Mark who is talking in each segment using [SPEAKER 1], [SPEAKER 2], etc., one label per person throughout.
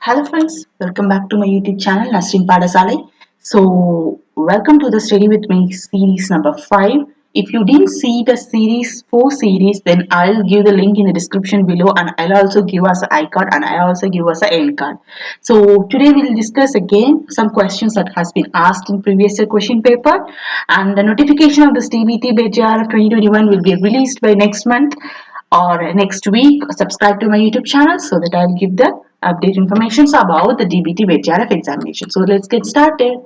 [SPEAKER 1] Hello friends, welcome back to my YouTube channel Nasrin Padasalai. Welcome to the Study with Me series number 5. If you didn't see the series 4 series, then I'll give the link in the description below and I'll also give us an iCard and I'll also give us an end card. So today we'll discuss again some questions that has been asked in previous year question paper, and the notification of this TBT BJRF 2021 will be released by next month or next week. Subscribe to my YouTube channel so that I'll give the update information about the DBT BJRF examination. So let's get started.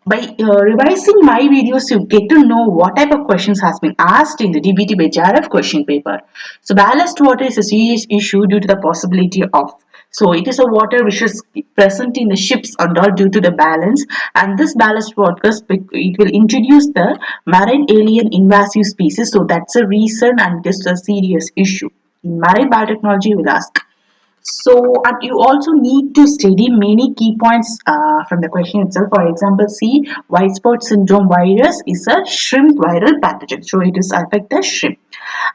[SPEAKER 1] By revising my videos, you get to know what type of questions has been asked in the DBT BJRF question paper. So ballast water is a serious issue due to the possibility of. So it is a water which is present in the ships and all due to the balance, and this ballast water it will introduce the marine alien invasive species. So that's a reason, and it is a serious issue. In marine biotechnology, will ask. And you also need to study many key points from the question itself. For example, see, white spot syndrome virus is a shrimp viral pathogen. So it is affect the shrimp.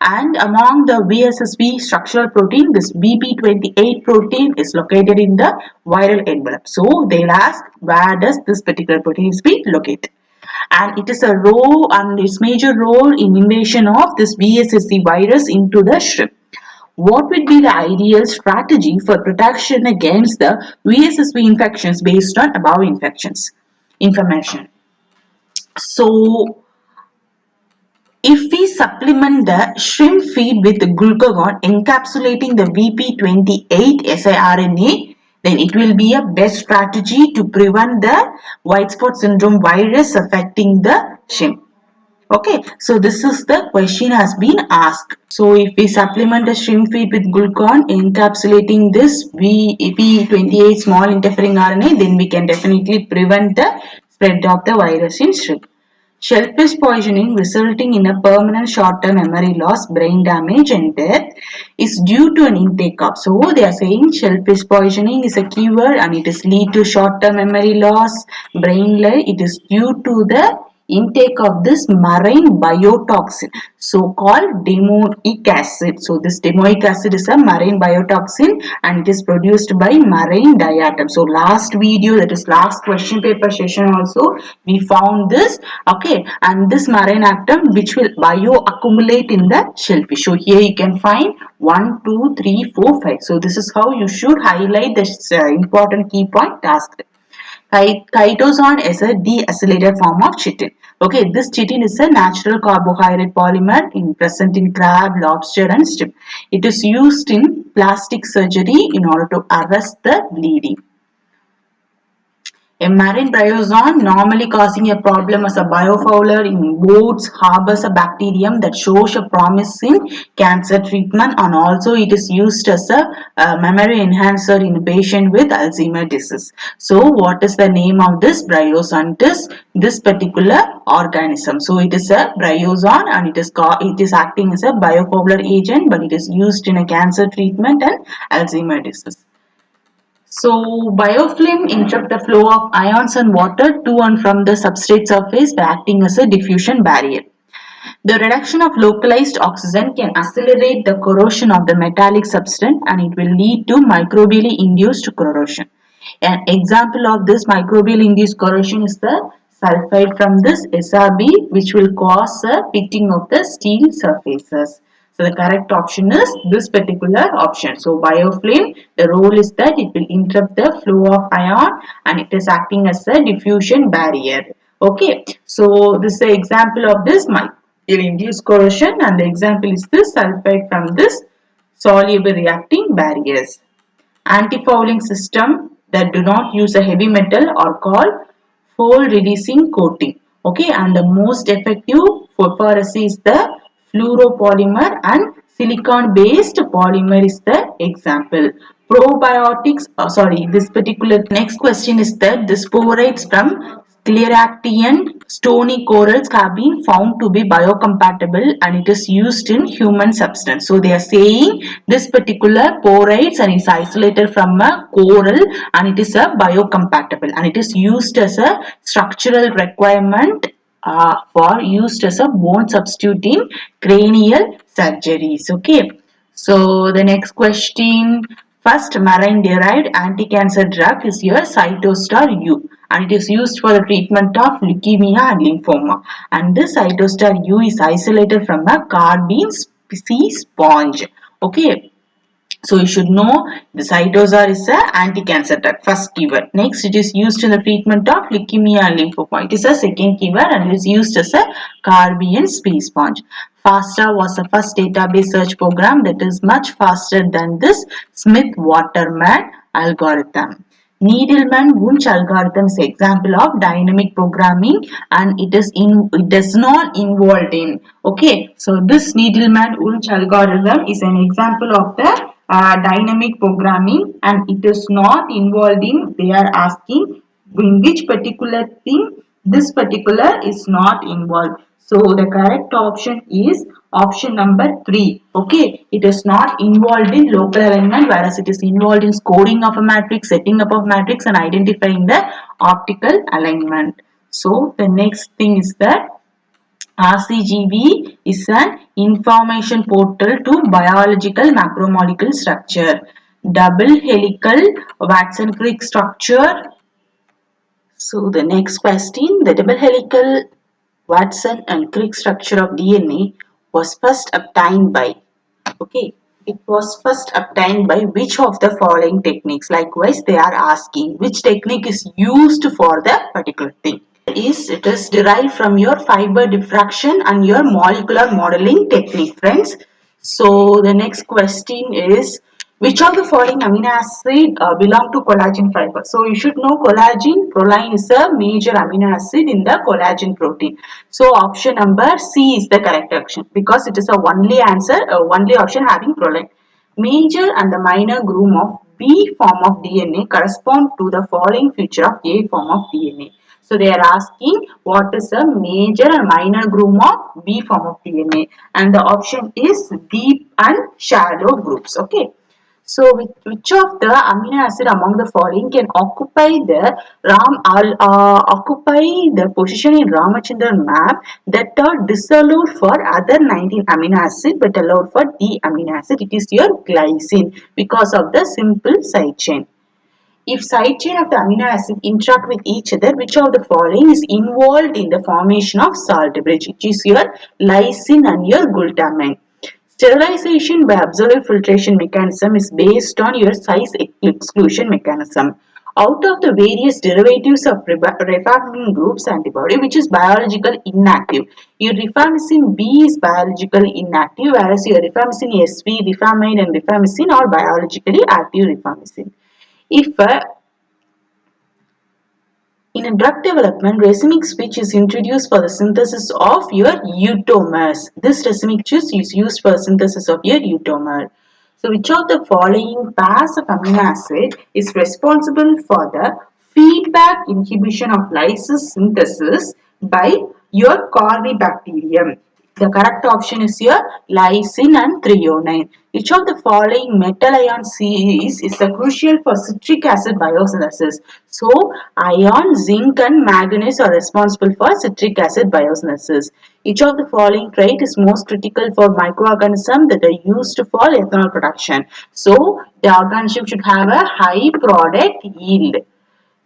[SPEAKER 1] And among the VSSV structural protein, this BP28 protein is located in the viral envelope. So they'll ask, where does this particular protein is be located? And it is a role and its major role in invasion of this VSSV virus into the shrimp. What would be the ideal strategy for protection against the VSSV infections based on above infections information? So, if we supplement the shrimp feed with glucagon encapsulating the VP28 siRNA, then it will be a best strategy to prevent the white spot syndrome virus affecting the shrimp. Okay, so this is the question has been asked. So if we supplement the shrimp feed with glucan encapsulating this VP28 small interfering RNA, then we can definitely prevent the spread of the virus in shrimp. Shellfish poisoning resulting in a permanent short-term memory loss, brain damage and death is due to an intake of. So they are saying shellfish poisoning is a keyword and it is lead to short-term memory loss, brain loss. It is due to the intake of this marine biotoxin, so called demoic acid. So this demoic acid is a marine biotoxin and it is produced by marine diatom. So last video, that is last question paper session also, we found this. Okay, and this marine atom which will bioaccumulate in the shellfish. So here you can find 1, 2, 3, 4, 5. So this is how you should highlight this important key point asked. Chitosan is a deacylated form of chitin. Okay, this chitin is a natural carbohydrate polymer present in crab, lobster and shrimp. It is used in plastic surgery in order to arrest the bleeding. A marine bryozoan, normally causing a problem as a biofouler in boats, harbors a bacterium that shows a promise in cancer treatment, and also it is used as a memory enhancer in a patient with Alzheimer's disease. So what is the name of this bryozoan? It is this particular organism. So it is a bryozoan and it is acting as a biofouler agent, but it is used in a cancer treatment and Alzheimer's disease. So biofilm interrupt the flow of ions and water to and from the substrate surface by acting as a diffusion barrier. The reduction of localized oxygen can accelerate the corrosion of the metallic substance and it will lead to microbially induced corrosion. An example of this microbial induced corrosion is the sulfide from this SRB, which will cause a pitting of the steel surfaces. So the correct option is this particular option. So biofilm, the role is that it will interrupt the flow of ion and it is acting as a diffusion barrier. Okay, so this is the example of this induced corrosion, and the example is this sulfide from this soluble reacting barriers. Anti-fouling system that do not use a heavy metal are called fold releasing coating. Okay, and the most effective for phosphorescence is the fluoropolymer and silicon based polymer is the example. Probiotics, this particular next question is that the sporites from Scleractian stony corals have been found to be biocompatible and it is used in human substance. So they are saying this particular porites and is isolated from a coral and it is a biocompatible and it is used as a structural requirement for used as a bone substitute in cranial surgeries. Okay. So the next question, First marine-derived anti-cancer drug is your Cytostar U, and it is used for the treatment of leukemia and lymphoma. And this Cytostar U is isolated from a carbene C sponge. Okay, so you should know the cytosar is a anti-cancer drug. First keyword. Next, it is used in the treatment of leukemia and lymphoma. It is a second keyword and it is used as a Carbian space sponge. FASTA was the first database search program that is much faster than this Smith-Waterman algorithm. Needleman-Wunsch algorithm is an example of dynamic programming and it does not involve in. Okay, so this Needleman-Wunsch algorithm is an example of the dynamic programming and it is not involved in, they are asking in which particular thing this particular is not involved. So the correct option is option number 3. Okay, it is not involved in local alignment, whereas it is involved in scoring of a matrix, setting up of matrix and identifying the optical alignment. So the next thing is that RCGB is an information portal to biological macromolecule structure. Double helical Watson-Crick structure. So the next question, the double helical Watson and Crick structure of DNA was first obtained by, okay, it was first obtained by which of the following techniques? Likewise, they are asking which technique is used for the particular thing. It is derived from your fiber diffraction and your molecular modeling technique, friends. So the next question is which of the following amino acid belong to collagen fiber? So you should know collagen. Proline is a major amino acid in the collagen protein. So option number C is the correct option because it is a only answer, only option having proline. Major and the minor groom of B form of DNA correspond to the following feature of A form of DNA. So they are asking what is a major and minor groom of B form of DNA and the option is deep and shallow groups. Okay. So which of the amino acid among the following can occupy the position in Ramachandran map that are disallowed for other 19 amino acid but allowed for D amino acid? It is your glycine because of the simple side chain. If side chain of the amino acid interact with each other, which of the following is involved in the formation of salt bridge? Which is your lysine and your glutamine. Sterilization by absolute filtration mechanism is based on your size exclusion mechanism. Out of the various derivatives of rifampicin group's antibody, which is biological inactive, your rifampicin B is biologically inactive, whereas your rifampicin SV, rifamide, and rifamycin are biologically active rifampicin. If in a drug development, racemic switch is introduced for the synthesis of your eutomers. This racemic switch is used for synthesis of your eutomer. So, which of the following pairs of amino acid is responsible for the feedback inhibition of lysis synthesis by your Corynebacterium? The correct option is here lysine and threonine. Which of the following metal ion series is crucial for citric acid biosynthesis? So, iron, zinc and manganese are responsible for citric acid biosynthesis. Each of the following trait is most critical for microorganisms that are used for ethanol production. So, the organism should have a high product yield.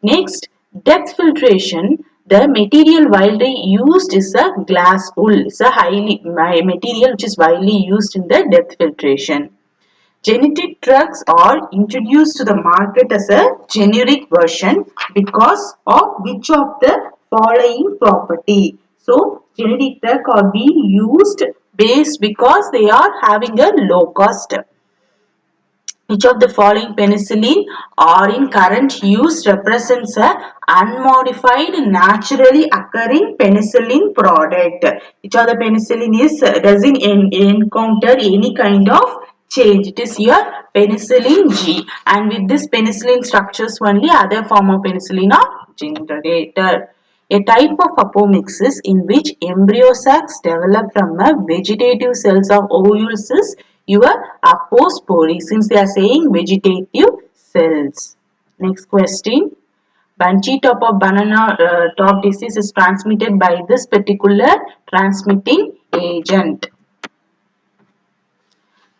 [SPEAKER 1] Next, depth filtration. The material widely used is a glass wool. It's a material which is widely used in the depth filtration. Genetic drugs are introduced to the market as a generic version because of which of the following property. So, generic drugs are being used based because they are having a low cost. Which of the following penicillin are in current use represents a unmodified naturally occurring penicillin product? Which of the penicillin is doesn't encounter any kind of change? It is your penicillin G, and with this penicillin structures only other form of penicillin are generated. A type of apomixis in which embryo sacs develop from a vegetative cells of ovules is your apospory, since they are saying vegetative cells. Next question. Bunchy top of banana top disease is transmitted by this particular transmitting agent.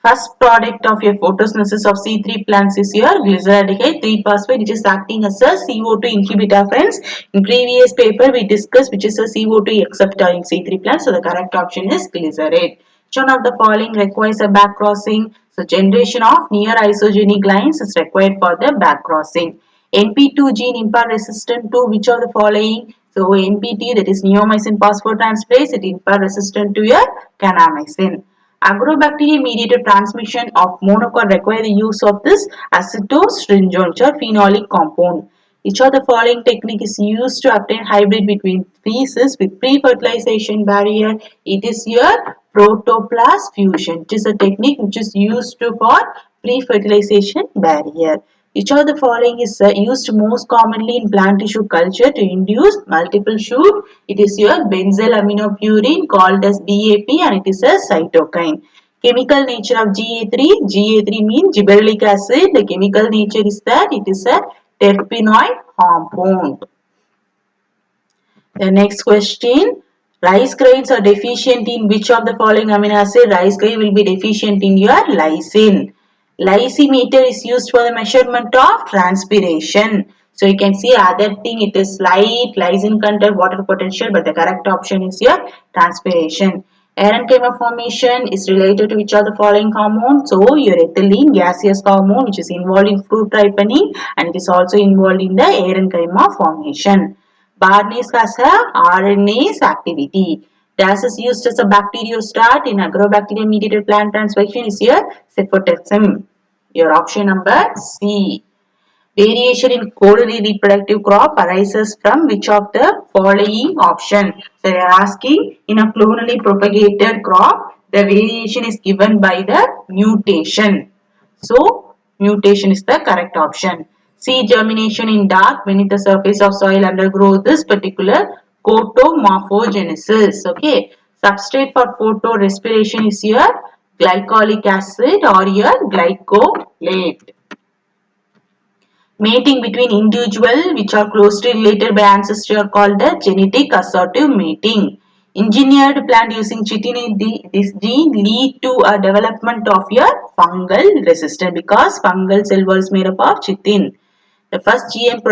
[SPEAKER 1] First product of your photosynthesis of C3 plants is your glyceraldehyde 3-phosphate, which is acting as a CO2 inhibitor, friends. In previous paper we discussed which is a CO2 acceptor in C3 plants. So the correct option is glycerate. Which one of the following requires a back crossing? So generation of near isogenic lines is required for the back crossing. NP2 gene impart resistant to which of the following? So NPT, that is neomycin phosphotransferase, it impart resistant to your kanamycin. Agrobacterial mediated transmission of monocot require the use of this acetostringol, which are phenolic compound. Which of the following technique is used to obtain hybrid between species with pre-fertilization barrier? It is your protoplast fusion. It is a technique which is used for pre-fertilization barrier. Which of the following is used most commonly in plant tissue culture to induce multiple shoot? It is your benzylaminopurin called as BAP, and it is a cytokine. Chemical nature of GA3. GA3 means gibberellic acid. The chemical nature is that it is a terpenoid compound. The next question. Rice grains are deficient in which of the following amino acid? Rice grain will be deficient in your lysine. Lysimeter is used for the measurement of transpiration. So you can see other thing, it is light, lysine content, water potential, but the correct option is your transpiration. Parenchyma formation is related to which of the following hormone? So your ethylene gaseous hormone, which is involved in fruit ripening, and it is also involved in the parenchyma formation. Barnase has a RNase activity. Das is used as a bacteriostat in agrobacterial mediated plant transcription is your cephalosporin. Your option number C. Variation in coronary reproductive crop arises from which of the following option? So they are asking in a clonally propagated crop, the variation is given by the mutation. So mutation is the correct option. Seed germination in dark beneath the surface of soil undergo this particular photomorphogenesis. Okay. Substrate for photorespiration is your glycolic acid or your glycolate. Mating between individuals which are closely related by ancestry are called the genetic assortative mating. Engineered plant using chitin in this gene lead to a development of your fungal resistance because fungal cell wall is made up of chitin. The first GM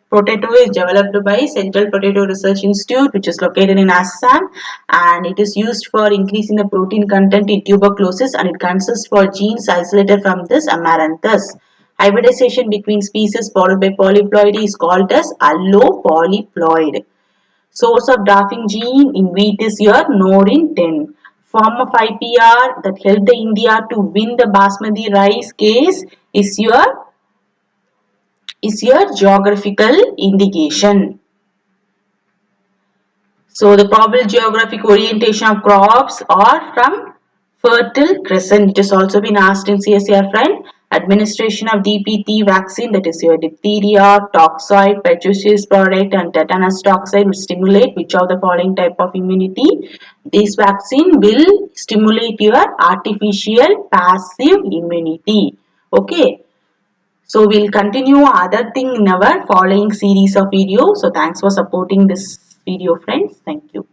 [SPEAKER 1] potato is developed by Central Potato Research Institute, which is located in Assam, and it is used for increasing the protein content in tuberculosis, and it consists for genes isolated from this amaranthus. Hybridization between species followed by polyploidy is called as allopolyploid. Source of DARFing gene in wheat is your Norin 10. Form of IPR that helped the India to win the Basmati rice case is your geographical indication. So the probable geographic orientation of crops are from Fertile Crescent. It has also been asked in CSIR friend. Administration of DPT vaccine, that is your diphtheria, toxoid, pertussis product and tetanus toxoid will stimulate which of the following type of immunity? This vaccine will stimulate your artificial passive immunity. Okay. So we'll continue other thing in our following series of videos. So thanks for supporting this video, friends. Thank you.